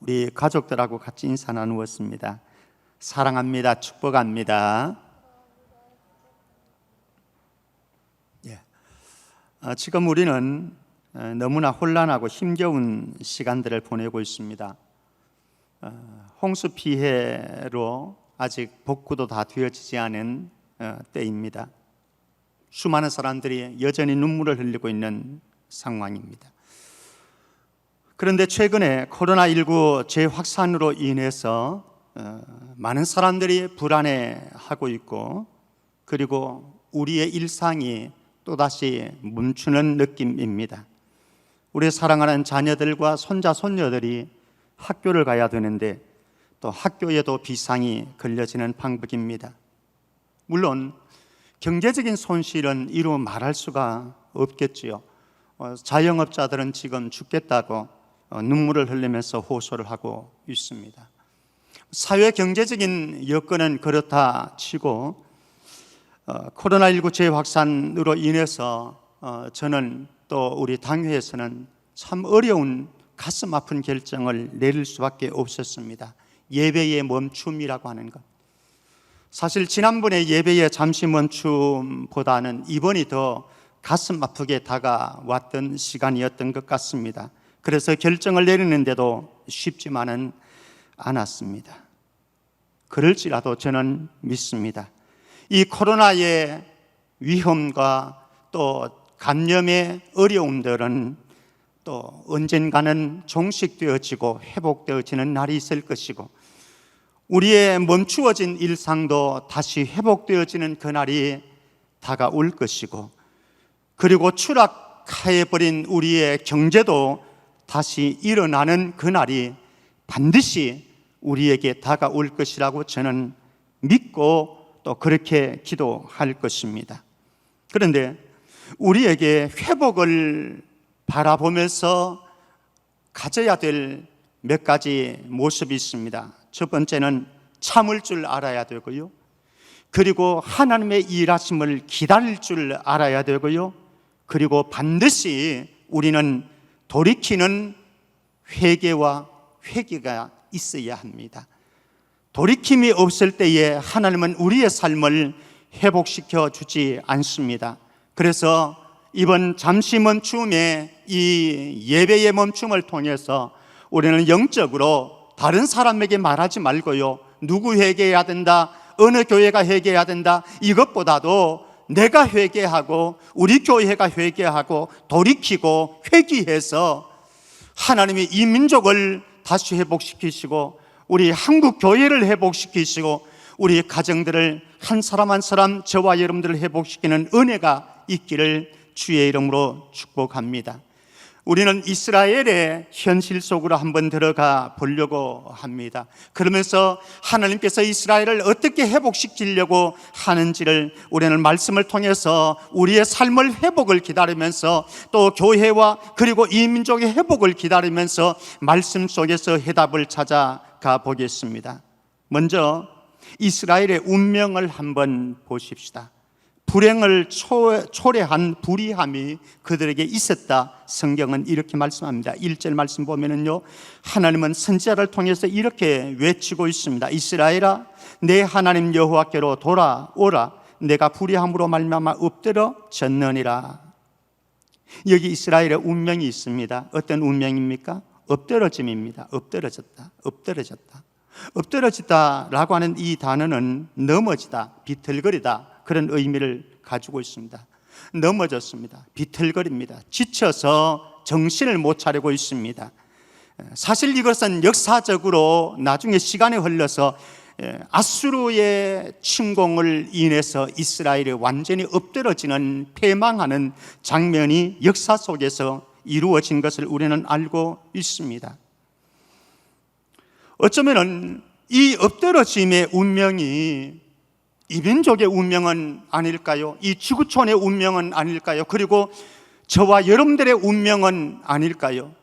우리 가족들하고 같이 인사 나누었습니다. 사랑합니다. 축복합니다. 지금 우리는 너무나 혼란하고 힘겨운 시간들을 보내고 있습니다. 홍수 피해로 아직 복구도 다 되어지지 않은 때입니다. 수많은 사람들이 여전히 눈물을 흘리고 있는 상황입니다. 그런데 최근에 코로나19 재확산으로 인해서 많은 사람들이 불안해하고 있고, 그리고 우리의 일상이 또다시 멈추는 느낌입니다. 우리 사랑하는 자녀들과 손자, 손녀들이 학교를 가야 되는데 또 학교에도 비상이 걸려지는 방법입니다. 물론 경제적인 손실은 이루 말할 수가 없겠지요. 자영업자들은 지금 죽겠다고 눈물을 흘리면서 호소를 하고 있습니다. 사회 경제적인 여건은 그렇다 치고 코로나19 재확산으로 인해서 저는 또 우리 당회에서는 참 어려운 가슴 아픈 결정을 내릴 수밖에 없었습니다. 예배의 멈춤이라고 하는 것. 사실 지난번에 예배의 잠시 멈춤보다는 이번이 더 가슴 아프게 다가왔던 시간이었던 것 같습니다. 그래서 결정을 내리는데도 쉽지만은 않았습니다. 그럴지라도 저는 믿습니다. 이 코로나의 위험과 또 감염의 어려움들은 또 언젠가는 종식되어지고 회복되어지는 날이 있을 것이고, 우리의 멈추어진 일상도 다시 회복되어지는 그날이 다가올 것이고, 그리고 추락해버린 우리의 경제도 다시 일어나는 그날이 반드시 우리에게 다가올 것이라고 저는 믿고 또 그렇게 기도할 것입니다. 그런데 우리에게 회복을 바라보면서 가져야 될 몇 가지 모습이 있습니다. 첫 번째는 참을 줄 알아야 되고요, 그리고 하나님의 일하심을 기다릴 줄 알아야 되고요, 그리고 반드시 우리는 돌이키는 회개와 회개가 있어야 합니다. 돌이킴이 없을 때에 하나님은 우리의 삶을 회복시켜 주지 않습니다. 그래서 이번 잠시 멈춤의 이 예배의 멈춤을 통해서 우리는 영적으로 다른 사람에게 말하지 말고요, 누구 회개해야 된다, 어느 교회가 회개해야 된다, 이것보다도 내가 회개하고 우리 교회가 회개하고 돌이키고 회개해서 하나님이 이 민족을 다시 회복시키시고 우리 한국 교회를 회복시키시고 우리 가정들을 한 사람 한 사람, 저와 여러분들을 회복시키는 은혜가 있기를 주의 이름으로 축복합니다. 우리는 이스라엘의 현실 속으로 한번 들어가 보려고 합니다. 그러면서 하나님께서 이스라엘을 어떻게 회복시키려고 하는지를 우리는 말씀을 통해서 우리의 삶을 회복을 기다리면서 또 교회와 그리고 이 민족의 회복을 기다리면서 말씀 속에서 해답을 찾아가 보겠습니다. 먼저 이스라엘의 운명을 한번 보십시다. 불행을 초래한 불의함이 그들에게 있었다. 성경은 이렇게 말씀합니다. 1절 말씀 보면은요, 하나님은 선지자를 통해서 이렇게 외치고 있습니다. 이스라엘아, 내 하나님 여호와께로 돌아오라. 내가 불의함으로 말미암아 엎드러졌느니라. 여기 이스라엘의 운명이 있습니다. 어떤 운명입니까? 엎드러짐입니다. 엎드러졌다라고 하는 이 단어는 넘어지다, 비틀거리다, 그런 의미를 가지고 있습니다. 넘어졌습니다. 비틀거립니다. 지쳐서 정신을 못 차리고 있습니다. 사실 이것은 역사적으로 나중에 시간이 흘러서 아수르의 침공을 인해서 이스라엘이 완전히 엎드러지는, 패망하는 장면이 역사 속에서 이루어진 것을 우리는 알고 있습니다. 어쩌면은 이 엎드러짐의 운명이 이 민족의 운명은 아닐까요? 이 지구촌의 운명은 아닐까요? 그리고 저와 여러분들의 운명은 아닐까요?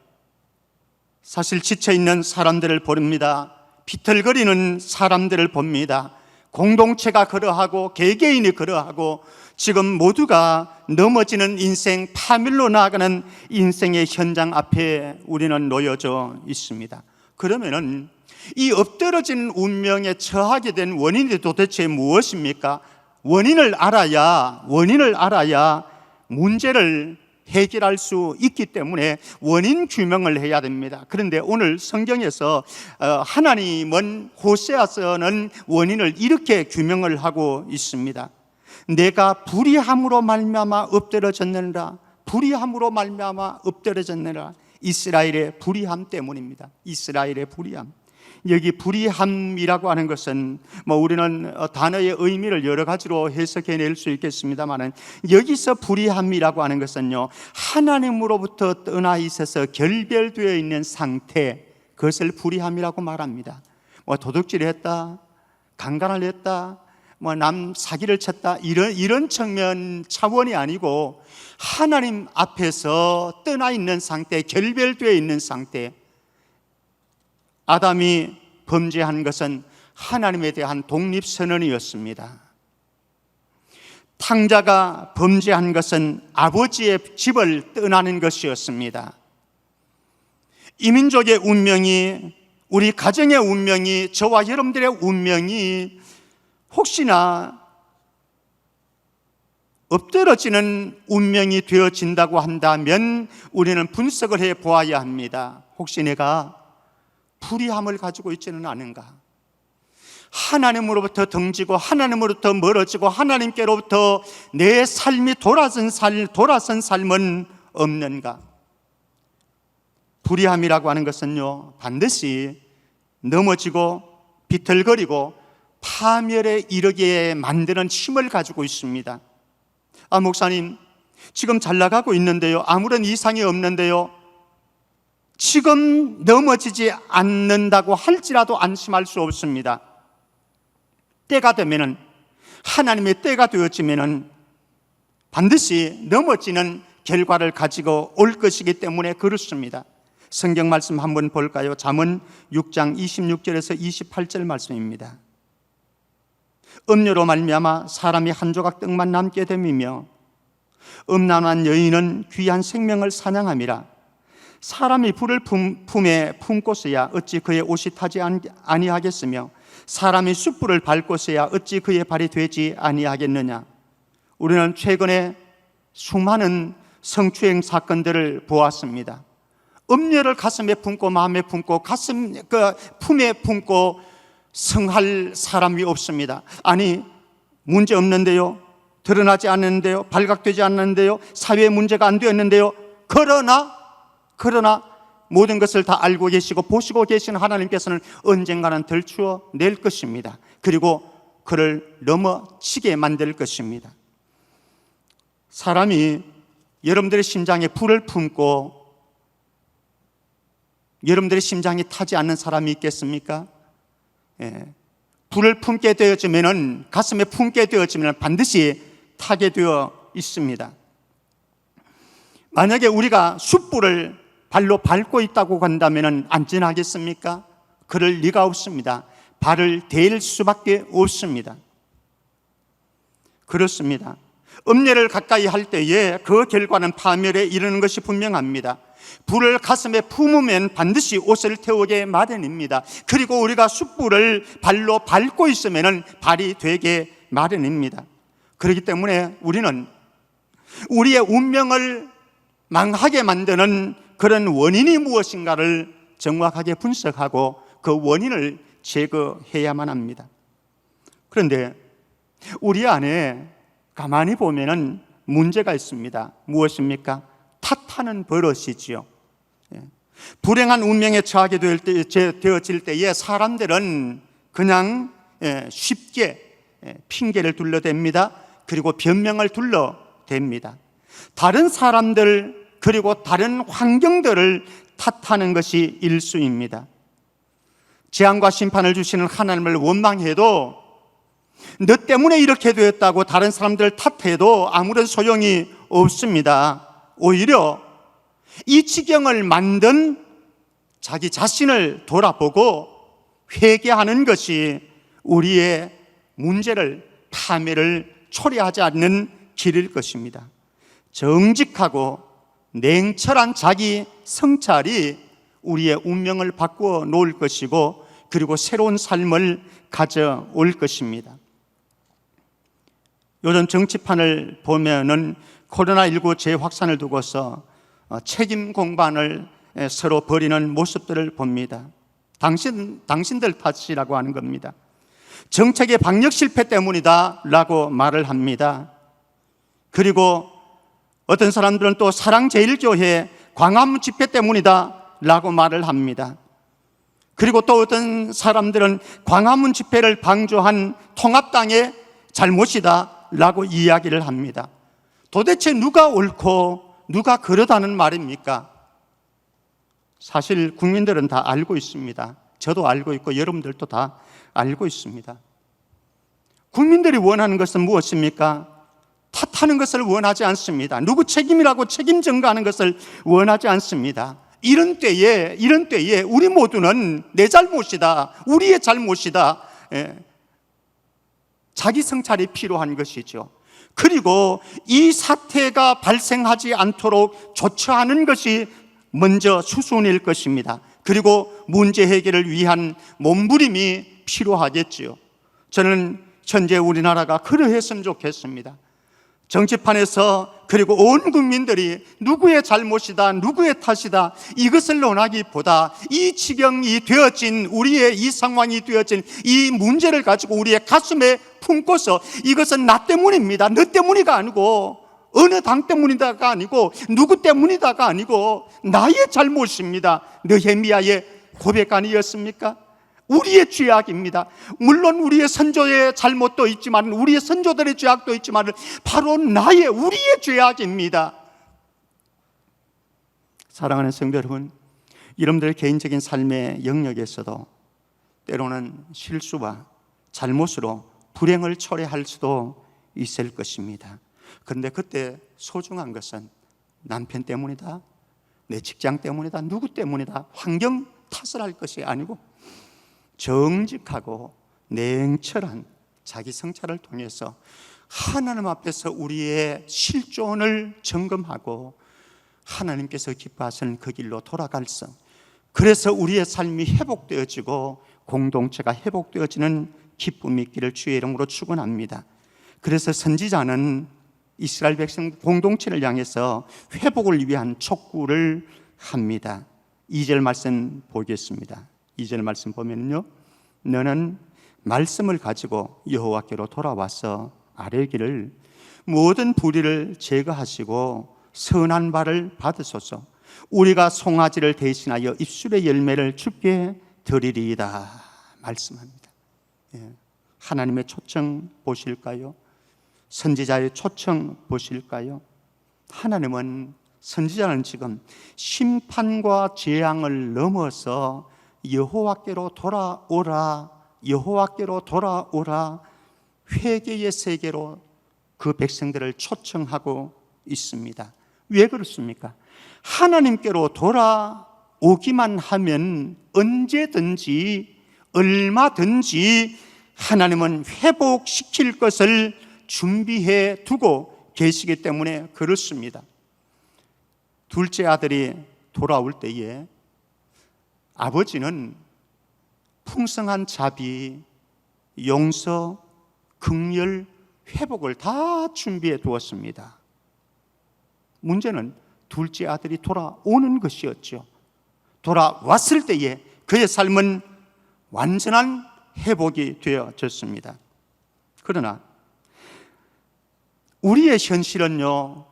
사실 지쳐있는 사람들을 봅니다. 비틀거리는 사람들을 봅니다. 공동체가 그러하고 개개인이 그러하고 지금 모두가 넘어지는 인생, 파멸로 나아가는 인생의 현장 앞에 우리는 놓여져 있습니다. 그러면은 이 엎드러진 운명에 처하게 된 원인이 도대체 무엇입니까? 원인을 알아야 문제를 해결할 수 있기 때문에 원인 규명을 해야 됩니다. 그런데 오늘 성경에서 하나님은 호세아서는 원인을 이렇게 규명을 하고 있습니다. 내가 불의함으로 말미암아 엎드러졌느니라. 불의함으로 말미암아 엎드러졌느니라. 이스라엘의 불의함 때문입니다. 이스라엘의 불의함. 여기 불의함이라고 하는 것은 우리는 단어의 의미를 여러 가지로 해석해낼 수 있겠습니다만, 여기서 불의함이라고 하는 것은요, 하나님으로부터 떠나 있어서 결별되어 있는 상태, 그것을 불의함이라고 말합니다. 도둑질을 했다, 강간을 했다, 남 사기를 쳤다, 이런 측면 차원이 아니고 하나님 앞에서 떠나 있는 상태, 결별되어 있는 상태. 아담이 범죄한 것은 하나님에 대한 독립선언이었습니다. 탕자가 범죄한 것은 아버지의 집을 떠나는 것이었습니다. 이민족의 운명이, 우리 가정의 운명이, 저와 여러분들의 운명이 혹시나 엎드러지는 운명이 되어진다고 한다면 우리는 분석을 해 보아야 합니다. 혹시 내가 불의함을 가지고 있지는 않은가? 하나님으로부터 등지고 하나님으로부터 멀어지고 하나님께로부터 내 삶이 돌아선 삶은 없는가? 불의함이라고 하는 것은요, 반드시 넘어지고 비틀거리고 파멸에 이르게 만드는 힘을 가지고 있습니다. 목사님, 지금 잘 나가고 있는데요, 아무런 이상이 없는데요, 지금 넘어지지 않는다고 할지라도 안심할 수 없습니다. 때가 되면은, 하나님의 때가 되어지면은 반드시 넘어지는 결과를 가지고 올 것이기 때문에 그렇습니다. 성경 말씀 한번 볼까요? 잠언 6장 26절에서 28절 말씀입니다. 음료로 말미암아 사람이 한 조각 떡만 남게 됨이며 음란한 여인은 귀한 생명을 사냥함이라. 사람이 불을 품에 품고서야 어찌 그의 옷이 타지 아니하겠으며 사람이 숯불을 밟고서야 어찌 그의 발이 되지 아니하겠느냐. 우리는 최근에 수많은 성추행 사건들을 보았습니다. 음녀를 가슴에 품고 마음에 품고 품에 품고 성할 사람이 없습니다. 아니, 문제 없는데요, 드러나지 않는데요, 발각되지 않는데요, 사회에 문제가 안 되었는데요, 그러나 모든 것을 다 알고 계시고 보시고 계신 하나님께서는 언젠가는 들추어 낼 것입니다. 그리고 그를 넘어지게 만들 것입니다. 사람이 여러분들의 심장에 불을 품고 여러분들의 심장이 타지 않는 사람이 있겠습니까? 불을 품게 되어지면은, 가슴에 품게 되어지면 반드시 타게 되어 있습니다. 만약에 우리가 숯불을 발로 밟고 있다고 한다면 안전하겠습니까? 그럴 리가 없습니다. 발을 댈 수밖에 없습니다. 그렇습니다. 음녀를 가까이 할 때에 그 결과는 파멸에 이르는 것이 분명합니다. 불을 가슴에 품으면 반드시 옷을 태우게 마련입니다. 그리고 우리가 숯불을 발로 밟고 있으면 발이 되게 마련입니다. 그렇기 때문에 우리는 우리의 운명을 망하게 만드는 그런 원인이 무엇인가를 정확하게 분석하고 그 원인을 제거해야만 합니다. 그런데 우리 안에 가만히 보면은 문제가 있습니다. 무엇입니까? 탓하는 버릇이지요. 불행한 운명에 처하게 되어질 때에 사람들은 그냥 쉽게 핑계를 둘러댑니다. 그리고 변명을 둘러댑니다. 다른 사람들 그리고 다른 환경들을 탓하는 것이 일수입니다. 재앙과 심판을 주시는 하나님을 원망해도, 너 때문에 이렇게 되었다고 다른 사람들을 탓해도 아무런 소용이 없습니다. 오히려 이 지경을 만든 자기 자신을 돌아보고 회개하는 것이 우리의 문제를, 파멸을 초래하지 않는 길일 것입니다. 정직하고 냉철한 자기 성찰이 우리의 운명을 바꾸어 놓을 것이고 그리고 새로운 삶을 가져올 것입니다. 요즘 정치판을 보면은 코로나19 재확산을 두고서 책임 공방을 서로 벌이는 모습들을 봅니다. 당신들 탓이라고 하는 겁니다. 정책의 방역 실패 때문이다 라고 말을 합니다. 그리고 어떤 사람들은 또 사랑제일교회 광화문 집회 때문이다 라고 말을 합니다. 그리고 또 어떤 사람들은 광화문 집회를 방조한 통합당의 잘못이다 라고 이야기를 합니다. 도대체 누가 옳고 누가 그러다는 말입니까? 사실 국민들은 다 알고 있습니다. 저도 알고 있고 여러분들도 다 알고 있습니다. 국민들이 원하는 것은 무엇입니까? 탓하는 것을 원하지 않습니다. 누구 책임이라고 책임 전가하는 것을 원하지 않습니다. 이런 때에 우리 모두는 내 잘못이다, 우리의 잘못이다, 자기 성찰이 필요한 것이죠. 그리고 이 사태가 발생하지 않도록 조처하는 것이 먼저 수순일 것입니다. 그리고 문제 해결을 위한 몸부림이 필요하겠지요. 저는 현재 우리나라가 그러했으면 좋겠습니다. 정치판에서 그리고 온 국민들이 누구의 잘못이다, 누구의 탓이다 이것을 논하기보다 이 지경이 되어진 우리의 이 상황이 되어진 이 문제를 가지고 우리의 가슴에 품고서 이것은 나 때문입니다, 너 때문이가 아니고 어느 당 때문이다가 아니고 누구 때문이다가 아니고 나의 잘못입니다. 느헤미야의 고백 아니었습니까? 우리의 죄악입니다. 물론 우리의 선조의 잘못도 있지만 우리의 선조들의 죄악도 있지만 바로 우리의 죄악입니다. 사랑하는 성도 여러분, 여러분들의 개인적인 삶의 영역에서도 때로는 실수와 잘못으로 불행을 초래할 수도 있을 것입니다. 그런데 그때 소중한 것은 남편 때문이다, 내 직장 때문이다, 누구 때문이다, 환경 탓을 할 것이 아니고 정직하고 냉철한 자기 성찰을 통해서 하나님 앞에서 우리의 실존을 점검하고 하나님께서 기뻐하시는 그 길로 돌아갈 수, 그래서 우리의 삶이 회복되어지고 공동체가 회복되어지는 기쁨이 있기를 주의 이름으로 축원합니다. 그래서 선지자는 이스라엘 백성 공동체를 향해서 회복을 위한 촉구를 합니다. 2절 말씀 보겠습니다. 2절 말씀 보면요, 너는 말씀을 가지고 여호와께로 돌아와서 아뢰기를 모든 불의를 제거하시고 선한 바를 받으소서. 우리가 송아지를 대신하여 입술의 열매를 주께 드리리이다 말씀합니다. 하나님의 초청 보실까요? 선지자의 초청 보실까요? 하나님은 선지자는 지금 심판과 재앙을 넘어서 여호와께로 돌아오라, 여호와께로 돌아오라, 회개의 세계로 그 백성들을 초청하고 있습니다. 왜 그렇습니까? 하나님께로 돌아오기만 하면 언제든지 얼마든지 하나님은 회복시킬 것을 준비해 두고 계시기 때문에 그렇습니다. 둘째 아들이 돌아올 때에 아버지는 풍성한 자비, 용서, 긍휼, 회복을 다 준비해 두었습니다. 문제는 둘째 아들이 돌아오는 것이었죠. 돌아왔을 때에 그의 삶은 완전한 회복이 되어졌습니다. 그러나 우리의 현실은요,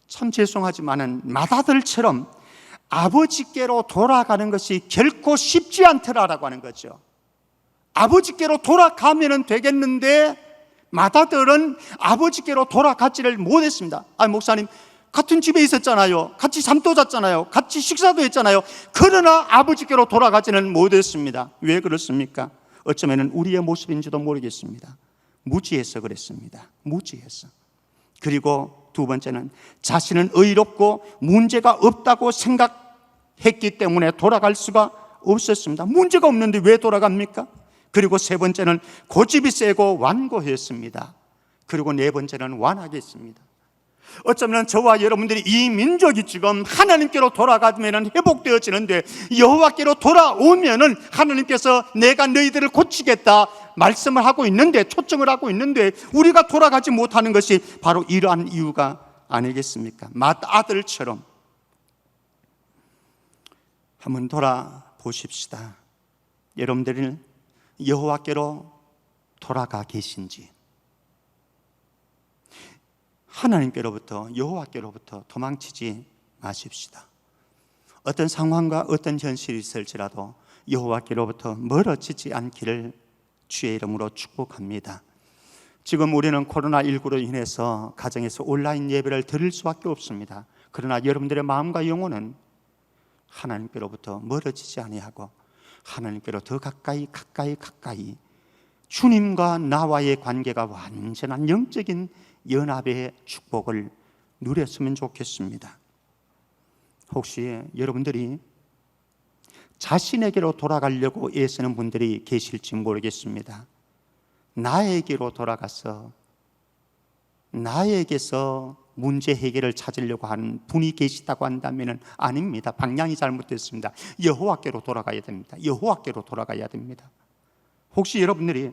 참 죄송하지만은 맏아들처럼 아버지께로 돌아가는 것이 결코 쉽지 않더라라고 하는 거죠. 아버지께로 돌아가면 되겠는데 맏아들은 아버지께로 돌아가지를 못했습니다. 목사님, 같은 집에 있었잖아요, 같이 잠도 잤잖아요, 같이 식사도 했잖아요. 그러나 아버지께로 돌아가지는 못했습니다. 왜 그렇습니까? 어쩌면 우리의 모습인지도 모르겠습니다. 무지해서 그랬습니다. 무지해서. 그리고 두 번째는 자신은 의롭고 문제가 없다고 생각했기 때문에 돌아갈 수가 없었습니다. 문제가 없는데 왜 돌아갑니까? 그리고 세 번째는 고집이 세고 완고했습니다. 그리고 네 번째는 완악했습니다. 어쩌면 저와 여러분들이 이 민족이 지금 하나님께로 돌아가면 회복되어지는데, 여호와께로 돌아오면은 하나님께서 내가 너희들을 고치겠다 말씀을 하고 있는데, 초청을 하고 있는데 우리가 돌아가지 못하는 것이 바로 이러한 이유가 아니겠습니까? 맏아들처럼 한번 돌아보십시다. 여러분들은 여호와께로 돌아가 계신지, 하나님께로부터, 여호와께로부터 도망치지 마십시다. 어떤 상황과 어떤 현실이 있을지라도 여호와께로부터 멀어지지 않기를 주의 이름으로 축복합니다. 지금 우리는 코로나19로 인해서 가정에서 온라인 예배를 드릴 수밖에 없습니다. 그러나 여러분들의 마음과 영혼은 하나님께로부터 멀어지지 아니하고 하나님께로 더 가까이 주님과 나와의 관계가 완전한 영적인 연합의 축복을 누렸으면 좋겠습니다. 혹시 여러분들이 자신에게로 돌아가려고 애쓰는 분들이 계실지 모르겠습니다. 나에게로 돌아가서 나에게서 문제 해결을 찾으려고 하는 분이 계시다고 한다면 아닙니다. 방향이 잘못됐습니다. 여호와께로 돌아가야 됩니다. 여호와께로 돌아가야 됩니다. 혹시 여러분들이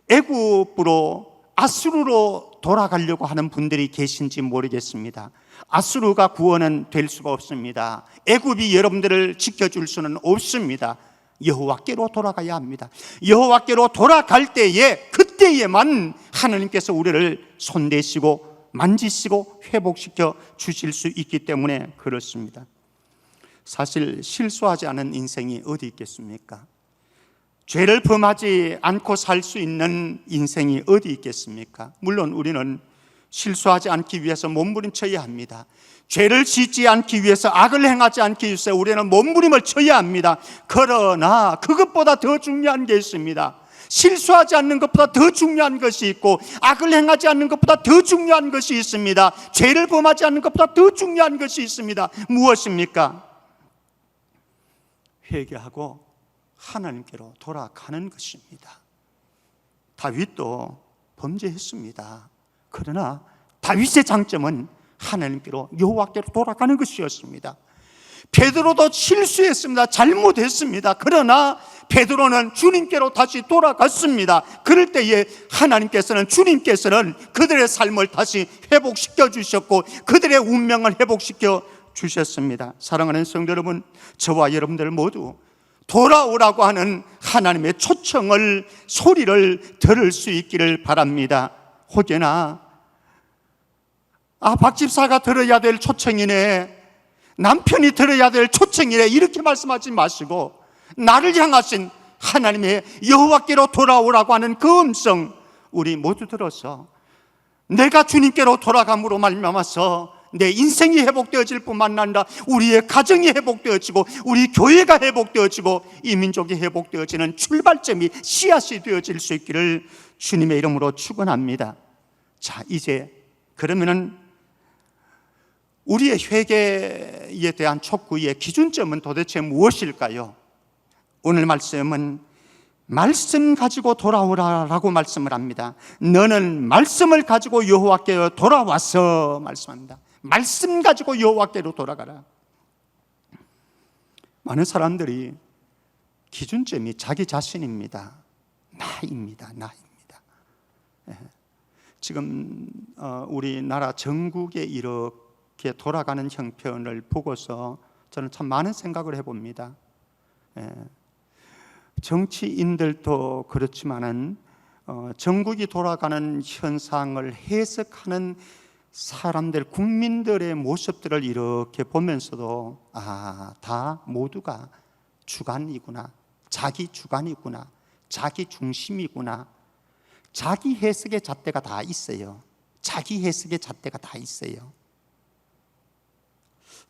애굽으로, 아수르로 돌아가려고 하는 분들이 계신지 모르겠습니다. 아수르가 구원은 될 수가 없습니다. 애굽이 여러분들을 지켜줄 수는 없습니다. 여호와께로 돌아가야 합니다. 여호와께로 돌아갈 때에, 그때에만 하나님께서 우리를 손대시고 만지시고 회복시켜 주실 수 있기 때문에 그렇습니다. 사실 실수하지 않은 인생이 어디 있겠습니까? 죄를 범하지 않고 살 수 있는 인생이 어디 있겠습니까? 물론 우리는 실수하지 않기 위해서 몸부림쳐야 합니다. 죄를 짓지 않기 위해서, 악을 행하지 않기 위해서 우리는 몸부림을 쳐야 합니다. 그러나 그것보다 더 중요한 게 있습니다. 실수하지 않는 것보다 더 중요한 것이 있고, 악을 행하지 않는 것보다 더 중요한 것이 있습니다. 죄를 범하지 않는 것보다 더 중요한 것이 있습니다. 무엇입니까? 회개하고 하나님께로 돌아가는 것입니다. 다윗도 범죄했습니다. 그러나 다윗의 장점은 하나님께로, 여호와께로 돌아가는 것이었습니다. 베드로도 실수했습니다. 잘못했습니다. 그러나 베드로는 주님께로 다시 돌아갔습니다. 그럴 때에 주님께서는 그들의 삶을 다시 회복시켜 주셨고 그들의 운명을 회복시켜 주셨습니다. 사랑하는 성도 여러분, 저와 여러분들 모두 돌아오라고 하는 하나님의 초청을, 소리를 들을 수 있기를 바랍니다. 혹여나 박 집사가 들어야 될 초청이네, 남편이 들어야 될 초청이네, 이렇게 말씀하지 마시고 나를 향하신 하나님의 여호와께로 돌아오라고 하는 그 음성 우리 모두 들어서 내가 주님께로 돌아감으로 말미암아서 내 인생이 회복되어질 뿐만 아니라 우리의 가정이 회복되어지고 우리 교회가 회복되어지고 이 민족이 회복되어지는 출발점이, 씨앗이 되어질 수 있기를 주님의 이름으로 축원합니다. 자, 이제 그러면은 우리의 회개에 대한 촉구의 기준점은 도대체 무엇일까요? 오늘 말씀은 말씀 가지고 돌아오라라고 말씀을 합니다. 너는 말씀을 가지고 여호와께로 돌아와서 말씀합니다. 말씀 가지고 여호와께로 돌아가라. 많은 사람들이 기준점이 자기 자신입니다. 나입니다. 지금 우리나라 전국에 이렇게 돌아가는 형편을 보고서 저는 참 많은 생각을 해봅니다. 정치인들도 그렇지만은 전국이 돌아가는 현상을 해석하는 사람들, 국민들의 모습들을 이렇게 보면서도 다 모두가 주관이구나, 자기 주관이구나, 자기 중심이구나, 자기 해석의 잣대가 다 있어요. 자기 해석의 잣대가 다 있어요.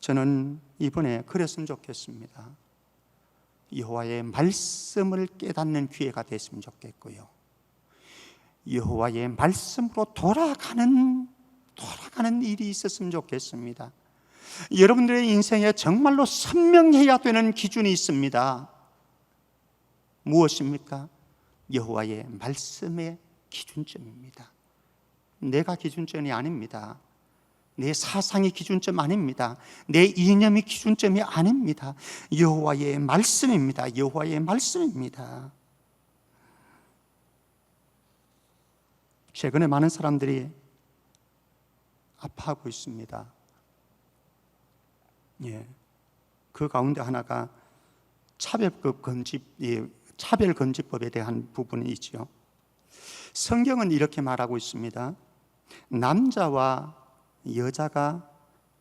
저는 이번에 그랬으면 좋겠습니다. 여호와의 말씀을 깨닫는 기회가 됐으면 좋겠고요, 여호와의 말씀으로 돌아가는 일이 있었으면 좋겠습니다. 여러분들의 인생에 정말로 선명해야 되는 기준이 있습니다. 무엇입니까? 여호와의 말씀의 기준점입니다. 내가 기준점이 아닙니다. 내 사상이 기준점 아닙니다. 내 이념이 기준점이 아닙니다. 여호와의 말씀입니다. 여호와의 말씀입니다. 최근에 많은 사람들이 아파하고 있습니다. 그 가운데 하나가 차별금지법에 대한 부분이 있죠. 성경은 이렇게 말하고 있습니다. 남자와 여자가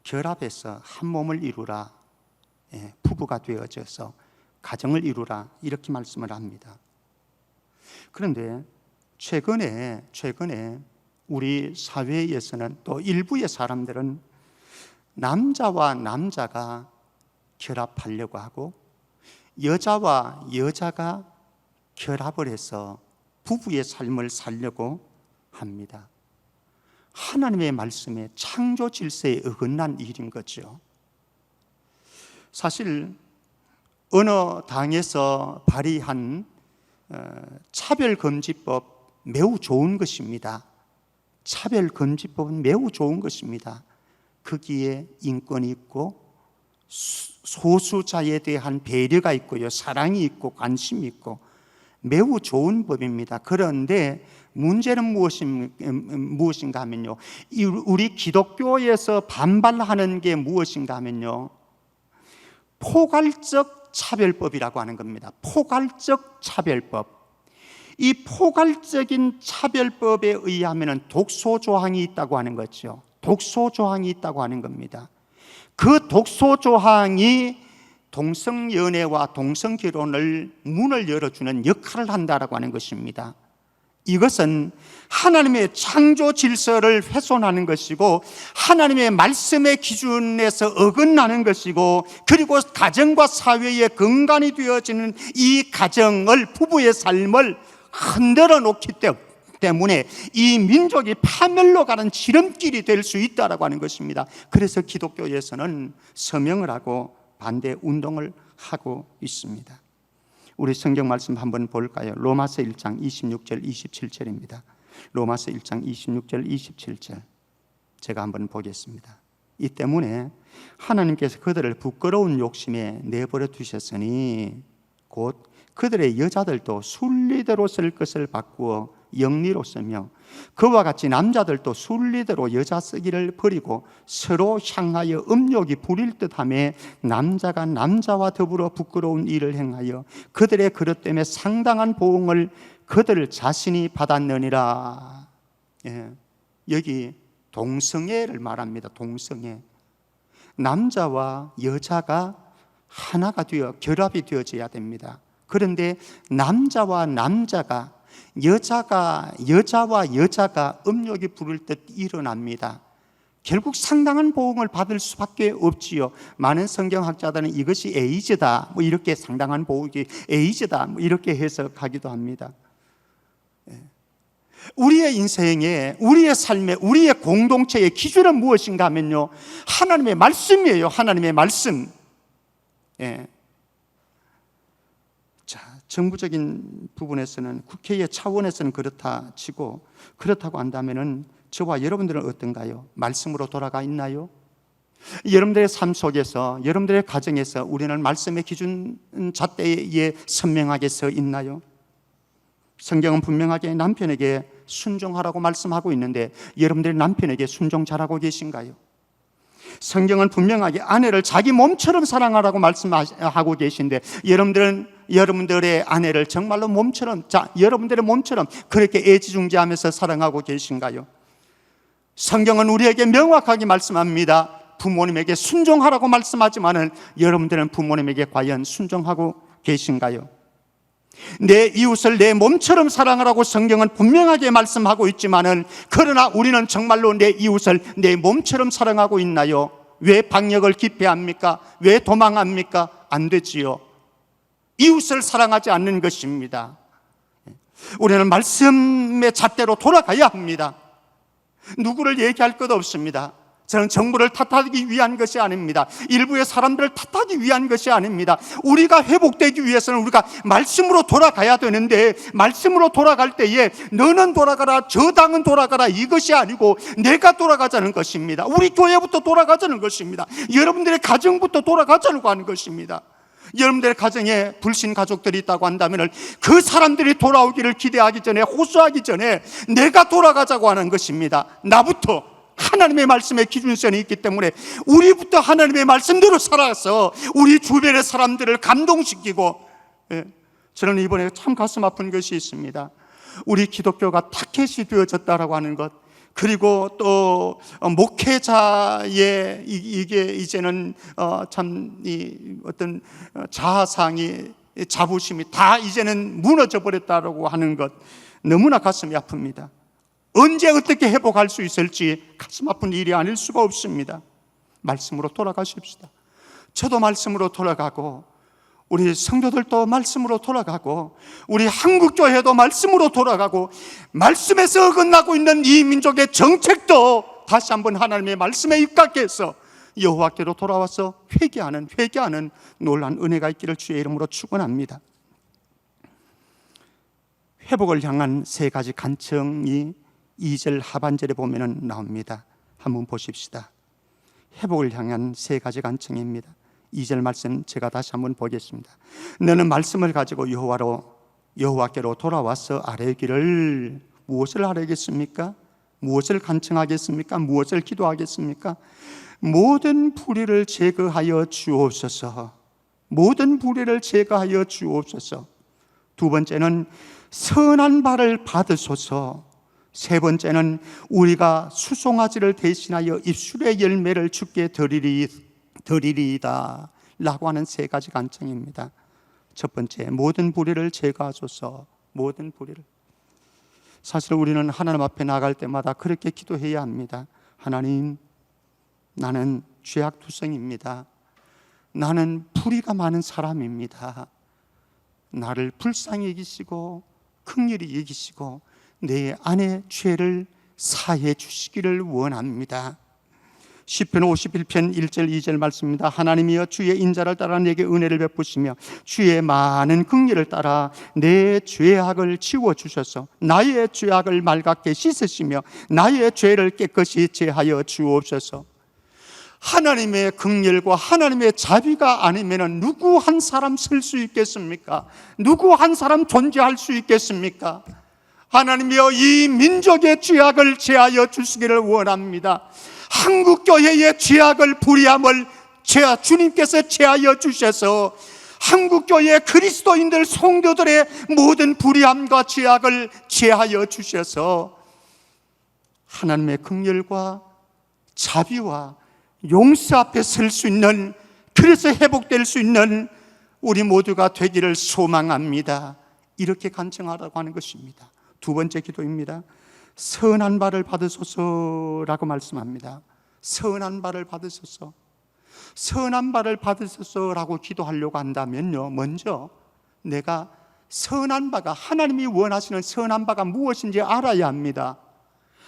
결합해서 한 몸을 이루라. 부부가 되어져서 가정을 이루라. 이렇게 말씀을 합니다. 그런데 최근에 우리 사회에서는 또 일부의 사람들은 남자와 남자가 결합하려고 하고 여자와 여자가 결합을 해서 부부의 삶을 살려고 합니다. 하나님의 말씀에 창조 질서에 어긋난 일인 거죠. 사실 어느 당에서 발의한 차별금지법 매우 좋은 것입니다. 차별금지법은 매우 좋은 것입니다. 거기에 인권이 있고 소수자에 대한 배려가 있고요, 사랑이 있고 관심이 있고 매우 좋은 법입니다. 그런데 문제는 무엇인가 하면요, 우리 기독교에서 반발하는 게 무엇인가 하면요, 포괄적 차별법이라고 하는 겁니다. 포괄적 차별법. 이 포괄적인 차별법에 의하면 독소조항이 있다고 하는 거죠. 독소조항이 있다고 하는 겁니다. 그 독소조항이 동성연애와 동성결혼을 문을 열어주는 역할을 한다라고 하는 것입니다. 이것은 하나님의 창조 질서를 훼손하는 것이고 하나님의 말씀의 기준에서 어긋나는 것이고, 그리고 가정과 사회의 근간이 되어지는 이 가정을, 부부의 삶을 흔들어 놓기 때문에 이 민족이 파멸로 가는 지름길이 될 수 있다라고 하는 것입니다. 그래서 기독교에서는 서명을 하고 반대 운동을 하고 있습니다. 우리 성경 말씀 한번 볼까요? 로마서 1장 26절 27절입니다. 로마서 1장 26절 27절 제가 한번 보겠습니다. 이 때문에 하나님께서 그들을 부끄러운 욕심에 내버려 두셨으니 곧 그들의 여자들도 순리대로 쓸 것을 바꾸어 영리로 쓰며 그와 같이 남자들도 순리대로 여자 쓰기를 버리고 서로 향하여 음욕이 부릴 듯하며 남자가 남자와 더불어 부끄러운 일을 행하여 그들의 그릇 때문에 상당한 보응을 그들 자신이 받았느니라. 여기 동성애를 말합니다. 동성애. 남자와 여자가 하나가 되어 결합이 되어져야 됩니다. 그런데 남자와 남자가, 여자와 여자가 음욕이 부를 듯 일어납니다. 결국 상당한 보응을 받을 수밖에 없지요. 많은 성경학자들은 이것이 에이즈다, 뭐 이렇게 상당한 보응이 에이즈다, 뭐 이렇게 해석하기도 합니다. 우리의 인생에, 우리의 삶에, 우리의 공동체의 기준은 무엇인가 하면요, 하나님의 말씀이에요. 하나님의 말씀. 자, 정부적인 부분에서는, 국회의 차원에서는 그렇다 치고, 그렇다고 한다면은 저와 여러분들은 어떤가요? 말씀으로 돌아가 있나요? 여러분들의 삶 속에서, 여러분들의 가정에서 우리는 말씀의 기준 잣대에 선명하게 서 있나요? 성경은 분명하게 남편에게 순종하라고 말씀하고 있는데 여러분들의 남편에게 순종 잘하고 계신가요? 성경은 분명하게 아내를 자기 몸처럼 사랑하라고 말씀하고 계신데 여러분들은 여러분들의 아내를 정말로 몸처럼, 여러분들의 몸처럼 그렇게 애지중지하면서 사랑하고 계신가요? 성경은 우리에게 명확하게 말씀합니다. 부모님에게 순종하라고 말씀하지만은 여러분들은 부모님에게 과연 순종하고 계신가요? 내 이웃을 내 몸처럼 사랑하라고 성경은 분명하게 말씀하고 있지만은, 그러나 우리는 정말로 내 이웃을 내 몸처럼 사랑하고 있나요? 왜 방역을 기피합니까? 왜 도망합니까? 안 되지요. 이웃을 사랑하지 않는 것입니다. 우리는 말씀의 잣대로 돌아가야 합니다. 누구를 얘기할 것 없습니다. 저는 정부를 탓하기 위한 것이 아닙니다. 일부의 사람들을 탓하기 위한 것이 아닙니다. 우리가 회복되기 위해서는 우리가 말씀으로 돌아가야 되는데, 말씀으로 돌아갈 때에 너는 돌아가라, 저 당은 돌아가라, 이것이 아니고 내가 돌아가자는 것입니다. 우리 교회부터 돌아가자는 것입니다. 여러분들의 가정부터 돌아가자고 하는 것입니다. 여러분들의 가정에 불신 가족들이 있다고 한다면 그 사람들이 돌아오기를 기대하기 전에, 호소하기 전에 내가 돌아가자고 하는 것입니다. 나부터 하나님의 말씀에 기준선이 있기 때문에 우리부터 하나님의 말씀대로 살아서 우리 주변의 사람들을 감동시키고, 저는 이번에 참 가슴 아픈 것이 있습니다. 우리 기독교가 타켓이 되어졌다라고 하는 것, 그리고 또 목회자의 이게 이제는 참 이 어떤 자아상이, 자부심이 다 이제는 무너져 버렸다라고 하는 것, 너무나 가슴이 아픕니다. 언제 어떻게 회복할 수 있을지 가슴 아픈 일이 아닐 수가 없습니다. 말씀으로 돌아가십시다. 저도 말씀으로 돌아가고, 우리 성도들도 말씀으로 돌아가고, 우리 한국교회도 말씀으로 돌아가고, 말씀에서 어긋나고 있는 이 민족의 정책도 다시 한번 하나님의 말씀에 입각해서 여호와께로 돌아와서 회개하는 놀라운 은혜가 있기를 주의 이름으로 축원합니다. 회복을 향한 세 가지 간청이 2절 하반절에 보면 나옵니다. 한번 보십시다. 회복을 향한 세 가지 간청입니다. 2절 말씀 제가 다시 한번 보겠습니다. 너는 말씀을 가지고 여호와께로 돌아와서 아뢰기를, 무엇을 아뢰겠습니까? 무엇을 간청하겠습니까? 무엇을 기도하겠습니까? 모든 불의를 제거하여 주옵소서. 모든 불의를 제거하여 주옵소서. 두 번째는 선한 바를 받으소서. 세 번째는 우리가 수송아지를 대신하여 입술의 열매를 주께 드리리이다 라고 하는 세 가지 간청입니다. 첫 번째, 모든 불의를 제거하소서. 모든 불의를. 사실 우리는 하나님 앞에 나갈 때마다 그렇게 기도해야 합니다. 하나님, 나는 죄악투성입니다. 나는 불의가 많은 사람입니다. 나를 불쌍히 여기시고 긍휼히 여기시고 내 안의 죄를 사해 주시기를 원합니다. 시편 51편 1절 2절 말씀입니다. 하나님이여 주의 인자를 따라 내게 은혜를 베푸시며 주의 많은 긍휼을 따라 내 죄악을 지워주셔서 나의 죄악을 맑게 씻으시며 나의 죄를 깨끗이 제하여 주옵소서. 하나님의 긍휼과 하나님의 자비가 아니면 누구 한 사람 설 수 있겠습니까? 누구 한 사람 존재할 수 있겠습니까? 하나님이여 이 민족의 죄악을 제하여 주시기를 원합니다. 한국교회의 죄악을, 불의함을 주님께서 제하여 주셔서 한국교회 그리스도인들 성도들의 모든 불의함과 죄악을 제하여 주셔서 하나님의 긍휼과 자비와 용서 앞에 설 수 있는, 그래서 회복될 수 있는 우리 모두가 되기를 소망합니다. 이렇게 간청하라고 하는 것입니다. 두 번째 기도입니다. 선한 바를 받으소서라고 말씀합니다. 선한 바를 받으소서. 선한 바를 받으소서라고 기도하려고 한다면요, 먼저 내가 선한 바가, 하나님이 원하시는 선한 바가 무엇인지 알아야 합니다.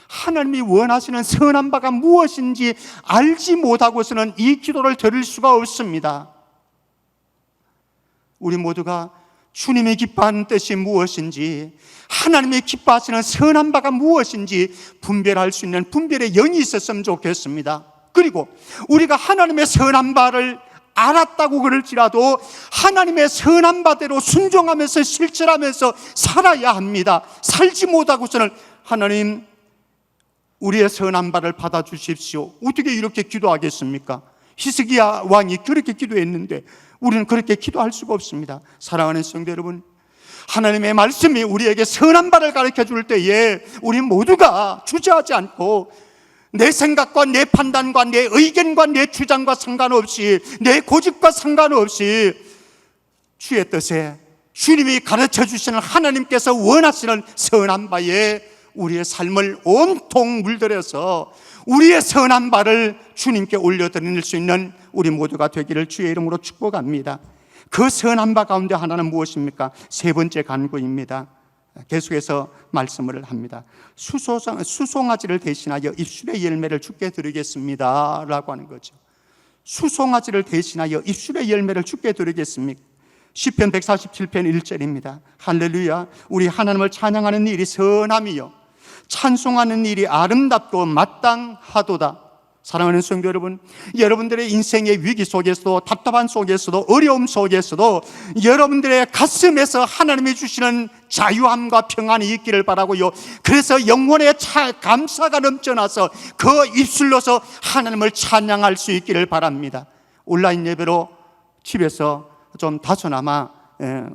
하나님이 원하시는 선한 바가 무엇인지 알지 못하고서는 이 기도를 드릴 수가 없습니다. 우리 모두가 주님이 기뻐하는 뜻이 무엇인지, 하나님이 기뻐하시는 선한 바가 무엇인지 분별할 수 있는 분별의 영이 있었으면 좋겠습니다. 그리고 우리가 하나님의 선한 바를 알았다고 그럴지라도 하나님의 선한 바대로 순종하면서 실천하면서 살아야 합니다. 살지 못하고서는 하나님, 우리의 선한 바를 받아주십시오, 어떻게 이렇게 기도하겠습니까? 히스기야 왕이 그렇게 기도했는데 우리는 그렇게 기도할 수가 없습니다. 사랑하는 성도 여러분, 하나님의 말씀이 우리에게 선한 바를 가르쳐 줄 때에 우리 모두가 주저하지 않고 내 생각과 내 판단과 내 의견과 내 주장과 상관없이, 내 고집과 상관없이 주의 뜻에, 주님이 가르쳐 주시는 하나님께서 원하시는 선한 바에 우리의 삶을 온통 물들여서 우리의 선한 바를 주님께 올려드릴 수 있는 우리 모두가 되기를 주의 이름으로 축복합니다. 그 선한 바 가운데 하나는 무엇입니까? 세 번째 간구입니다. 계속해서 말씀을 합니다. 수송아지를 대신하여 입술의 열매를 주께 드리겠습니다 라고 하는 거죠. 수송아지를 대신하여 입술의 열매를 주께 드리겠습니까? 시편 147편 1절입니다. 할렐루야. 우리 하나님을 찬양하는 일이 선함이요 찬송하는 일이 아름답고 마땅하도다. 사랑하는 성도 여러분, 여러분들의 인생의 위기 속에서도, 답답한 속에서도, 어려움 속에서도 여러분들의 가슴에서 하나님이 주시는 자유함과 평안이 있기를 바라고요. 그래서 영혼의 감사가 넘쳐나서 그 입술로서 하나님을 찬양할 수 있기를 바랍니다. 온라인 예배로 집에서 좀 다소나마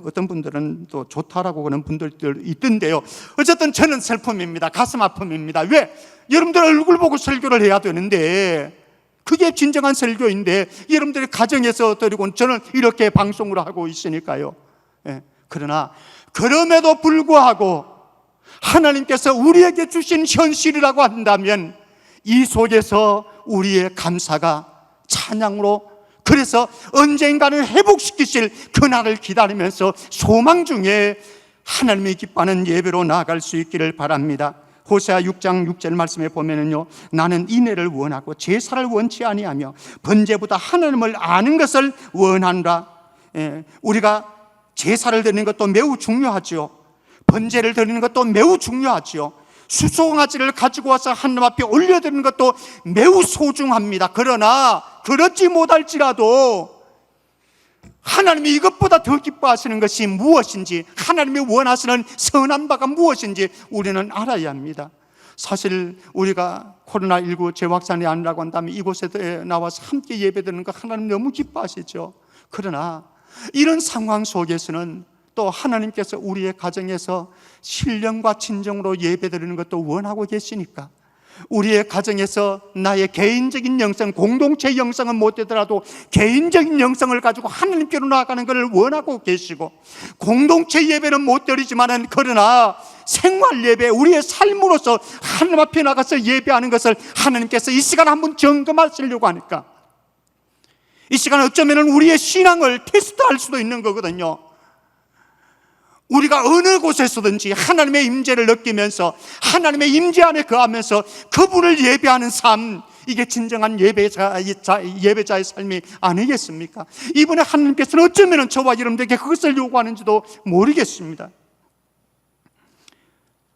어떤 분들은 또 좋다라고 그러는 분들도 있던데요. 어쨌든 저는 슬픔입니다. 가슴 아픔입니다. 왜? 여러분들 얼굴 보고 설교를 해야 되는데, 그게 진정한 설교인데 여러분들이 가정에서 드리고 저는 이렇게 방송을 하고 있으니까요. 그러나 그럼에도 불구하고 하나님께서 우리에게 주신 현실이라고 한다면 이 속에서 우리의 감사가 찬양으로, 그래서 언젠가는 회복시키실 그날을 기다리면서 소망 중에 하나님이 기뻐하는 예배로 나아갈 수 있기를 바랍니다. 호세아 6장 6절 말씀에 보면은요, 나는 인애를 원하고 제사를 원치 아니하며 번제보다 하나님을 아는 것을 원한다. 우리가 제사를 드리는 것도 매우 중요하죠. 번제를 드리는 것도 매우 중요하죠. 수송아지를 가지고 와서 하나님 앞에 올려드리는 것도 매우 소중합니다. 그러나 그렇지 못할지라도 하나님이 이것보다 더 기뻐하시는 것이 무엇인지, 하나님이 원하시는 선한 바가 무엇인지 우리는 알아야 합니다. 사실 우리가 코로나19 재확산이 아니라고 한다면 이곳에 나와서 함께 예배드리는 거 하나님 너무 기뻐하시죠. 그러나 이런 상황 속에서는 또 하나님께서 우리의 가정에서 신령과 진정으로 예배드리는 것도 원하고 계시니까, 우리의 가정에서 나의 개인적인 영성, 공동체 영성은 못 되더라도 개인적인 영성을 가지고 하나님께로 나아가는 것을 원하고 계시고, 공동체 예배는 못 드리지만은 그러나 생활 예배, 우리의 삶으로서 하나님 앞에 나가서 예배하는 것을 하나님께서 이 시간 한번 점검하시려고 하니까, 이 시간 어쩌면 우리의 신앙을 테스트할 수도 있는 거거든요. 우리가 어느 곳에서든지 하나님의 임재를 느끼면서 하나님의 임재 안에 거하면서 그분을 예배하는 삶, 이게 진정한 예배자의 삶이 아니겠습니까? 이번에 하나님께서는 어쩌면 저와 여러분들에게 그것을 요구하는지도 모르겠습니다.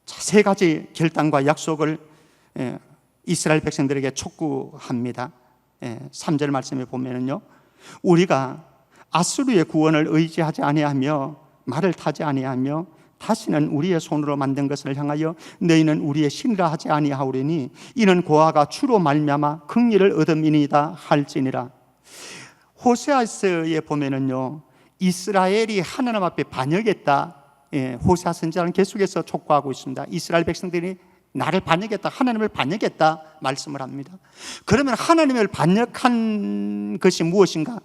자, 세 가지 결단과 약속을 이스라엘 백성들에게 촉구합니다. 3절 말씀에 보면은요, 우리가 아수르의 구원을 의지하지 아니하며 말을 타지 아니하며 다시는 우리의 손으로 만든 것을 향하여 너희는 우리의 신이라 하지 아니하오리니 이는 고아가 주로 말미암아 긍휼을 얻음이니이다 할지니라. 호세아서에 보면은요, 이스라엘이 하나님 앞에 반역했다. 호세아 선지자는 계속해서 촉구하고 있습니다. 이스라엘 백성들이 나를 반역했다, 하나님을 반역했다 말씀을 합니다. 그러면 하나님을 반역한 것이 무엇인가?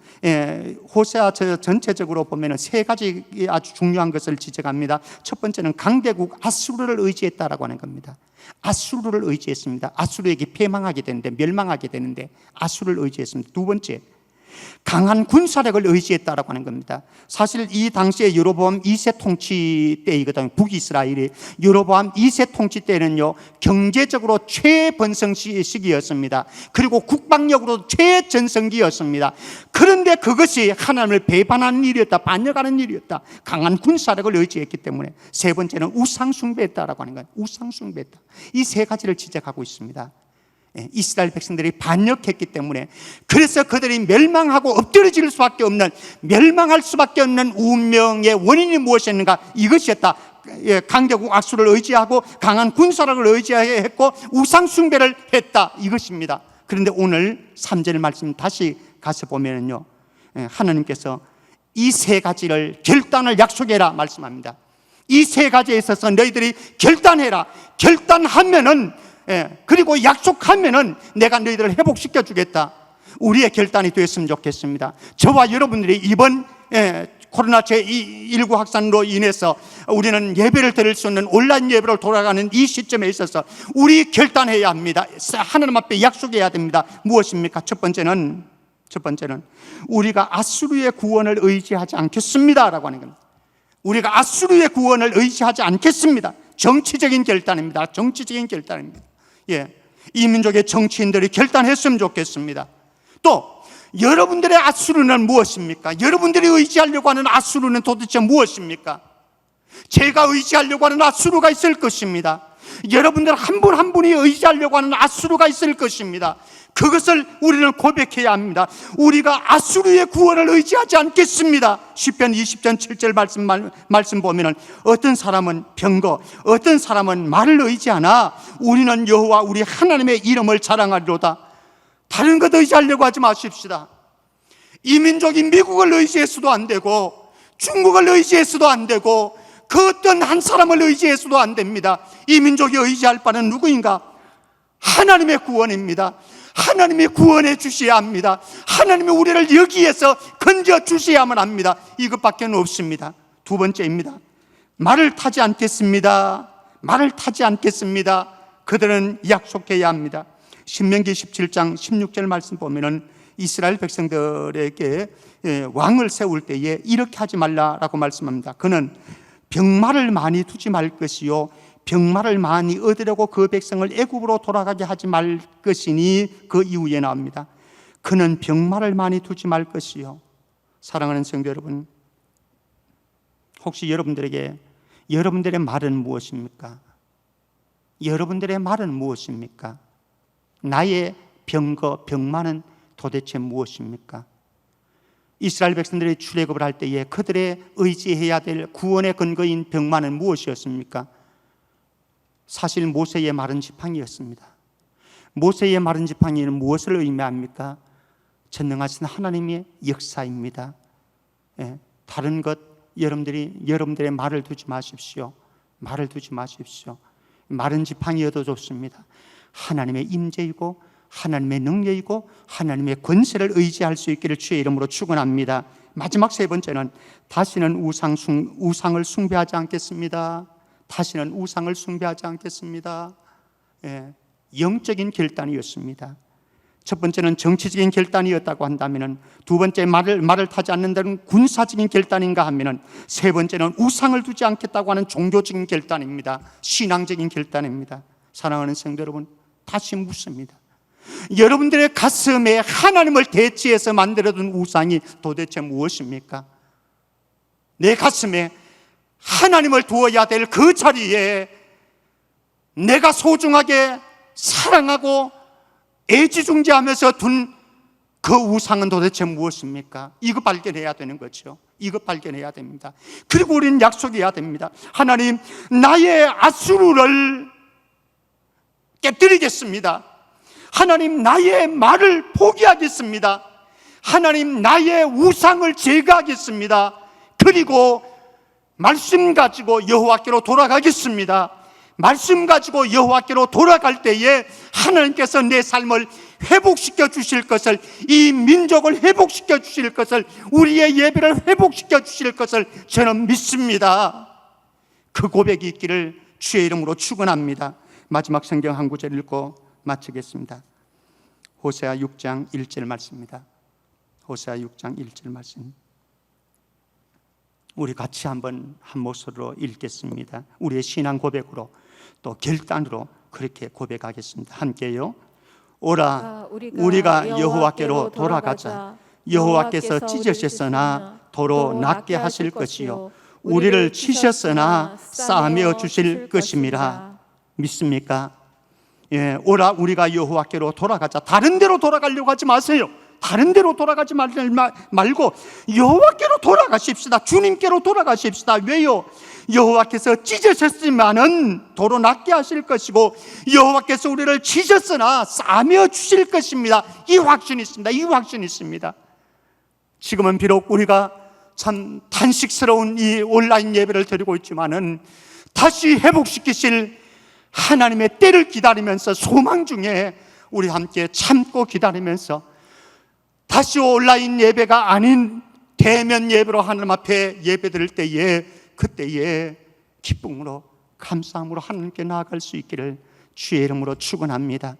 호세아 전체적으로 보면 세 가지 아주 중요한 것을 지적합니다. 첫 번째는 강대국 아수르를 의지했다라고 하는 겁니다. 아수르를 의지했습니다. 아수르에게 패망하게 되는데, 멸망하게 되는데 아수르를 의지했습니다. 두 번째, 강한 군사력을 의지했다라고 하는 겁니다. 사실 이 당시에 여로보암 2세 통치 때이거든요. 북이스라엘이 여로보암 2세 통치 때는요, 경제적으로 최번성 시기였습니다. 그리고 국방력으로 최전성기였습니다. 그런데 그것이 하나님을 배반하는 일이었다, 반역하는 일이었다. 강한 군사력을 의지했기 때문에. 세 번째는 우상숭배했다라고 하는 거예요. 우상숭배했다. 이 세 가지를 지적하고 있습니다. 이스라엘 백성들이 반역했기 때문에, 그래서 그들이 멸망하고 엎드려질 수밖에 없는, 멸망할 수밖에 없는 운명의 원인이 무엇이었는가? 이것이었다. 강대국 아수르를 의지하고 강한 군사력을 의지했고 우상 숭배를 했다, 이것입니다. 그런데 오늘 3절 말씀 다시 가서 보면은요, 하나님께서 이 세 가지를 결단을 약속해라 말씀합니다. 이 세 가지에 있어서 너희들이 결단해라. 결단하면은, 그리고 약속하면은 내가 너희들을 회복시켜 주겠다. 우리의 결단이 되었으면 좋겠습니다. 저와 여러분들이 이번 코로나 제19 확산으로 인해서 우리는 예배를 드릴 수 있는 온라인 예배로 돌아가는 이 시점에 있어서 우리 결단해야 합니다. 하나님 앞에 약속해야 됩니다. 무엇입니까? 첫 번째는 우리가 아수르의 구원을 의지하지 않겠습니다라고 하는 겁니다. 우리가 아수르의 구원을 의지하지 않겠습니다. 정치적인 결단입니다. 정치적인 결단입니다. 예, 이 민족의 정치인들이 결단했으면 좋겠습니다. 또 여러분들의 아수르는 무엇입니까? 여러분들이 의지하려고 하는 아수르는 도대체 무엇입니까? 제가 의지하려고 하는 아수르가 있을 것입니다. 여러분들 한 분 한 분이 의지하려고 하는 아수르가 있을 것입니다. 그것을 우리는 고백해야 합니다. 우리가 아수르의 구원을 의지하지 않겠습니다. 시편 20편 7절 말씀 보면은 어떤 사람은 병거, 어떤 사람은 말을 의지하나 우리는 여호와 우리 하나님의 이름을 자랑하리로다. 다른 것 의지하려고 하지 마십시다. 이 민족이 미국을 의지해서도 안 되고 중국을 의지해서도 안 되고 그 어떤 한 사람을 의지해서도 안 됩니다. 이 민족이 의지할 바는 누구인가? 하나님의 구원입니다. 하나님이 구원해 주셔야 합니다. 하나님이 우리를 여기에서 건져 주셔야만 합니다. 이것밖에 없습니다. 두 번째입니다. 말을 타지 않겠습니다. 말을 타지 않겠습니다. 그들은 약속해야 합니다. 신명기 17장 16절 말씀 보면은 이스라엘 백성들에게 왕을 세울 때에 이렇게 하지 말라라고 말씀합니다. 그는 병마를 많이 두지 말 것이요 병마를 많이 얻으려고 그 백성을 애굽으로 돌아가게 하지 말 것이니 그 이후에 나옵니다. 그는 병마를 많이 두지 말 것이요. 사랑하는 성도 여러분, 혹시 여러분들에게 여러분들의 말은 무엇입니까? 여러분들의 말은 무엇입니까? 나의 병거, 병마는 도대체 무엇입니까? 이스라엘 백성들이 출애굽을 할 때에 그들의 의지해야 될 구원의 근거인 병마는 무엇이었습니까? 사실 모세의 마른 지팡이였습니다. 모세의 마른 지팡이는 무엇을 의미합니까? 전능하신 하나님의 역사입니다. 다른 것 여러분들의 말을 두지 마십시오. 말을 두지 마십시오. 마른 지팡이여도 좋습니다. 하나님의 임재이고 하나님의 능력이고 하나님의 권세를 의지할 수 있기를 주의 이름으로 축원합니다. 마지막 세 번째는 다시는 우상을 숭배하지 않겠습니다. 다시는 우상을 숭배하지 않겠습니다. 영적인 결단이었습니다. 첫 번째는 정치적인 결단이었다고 한다면, 두 번째 말을 타지 않는다는 군사적인 결단인가 하면, 세 번째는 우상을 두지 않겠다고 하는 종교적인 결단입니다. 신앙적인 결단입니다. 사랑하는 성도 여러분, 다시 묻습니다. 여러분들의 가슴에 하나님을 대체해서 만들어둔 우상이 도대체 무엇입니까? 내 가슴에 하나님을 두어야 될 그 자리에 내가 소중하게 사랑하고 애지중지하면서 둔 그 우상은 도대체 무엇입니까? 이거 발견해야 되는 거죠. 이거 발견해야 됩니다. 그리고 우리는 약속해야 됩니다. 하나님, 나의 아수르를 깨뜨리겠습니다. 하나님, 나의 말을 포기하겠습니다. 하나님, 나의 우상을 제거하겠습니다. 그리고 말씀 가지고 여호와께로 돌아가겠습니다. 말씀 가지고 여호와께로 돌아갈 때에 하나님께서 내 삶을 회복시켜 주실 것을, 이 민족을 회복시켜 주실 것을, 우리의 예배를 회복시켜 주실 것을 저는 믿습니다. 그 고백이 있기를 주의 이름으로 축원합니다. 마지막 성경 한 구절 읽고 마치겠습니다. 호세아 6장 1절 말씀입니다. 호세아 6장 1절 말씀, 우리 같이 한번 한 목소리로 읽겠습니다. 우리의 신앙 고백으로 또 결단으로 그렇게 고백하겠습니다. 함께요. 오라, 우리가 여호와께로 돌아가자. 여호와께서 찢으셨으나 도로 낫게 하실 것이요 우리를 치셨으나 싸매어 주실 것임이라. 믿습니까? 오라, 우리가 여호와께로 돌아가자. 다른 데로 돌아가려고 하지 마세요. 다른 데로 돌아가지 말고 여호와께로 돌아가십시다. 주님께로 돌아가십시다. 왜요? 여호와께서 찢으셨지만은 도로 낫게 하실 것이고, 여호와께서 우리를 치셨으나 싸매어 주실 것입니다. 이 확신이 있습니다. 이 확신이 있습니다. 지금은 비록 우리가 참 단식스러운 이 온라인 예배를 드리고 있지만은 다시 회복시키실 하나님의 때를 기다리면서 소망 중에 우리 함께 참고 기다리면서 다시 온라인 예배가 아닌 대면 예배로 하나님 앞에 예배 드릴 때에, 그때에 기쁨으로 감사함으로 하나님께 나아갈 수 있기를 주의 이름으로 축원합니다.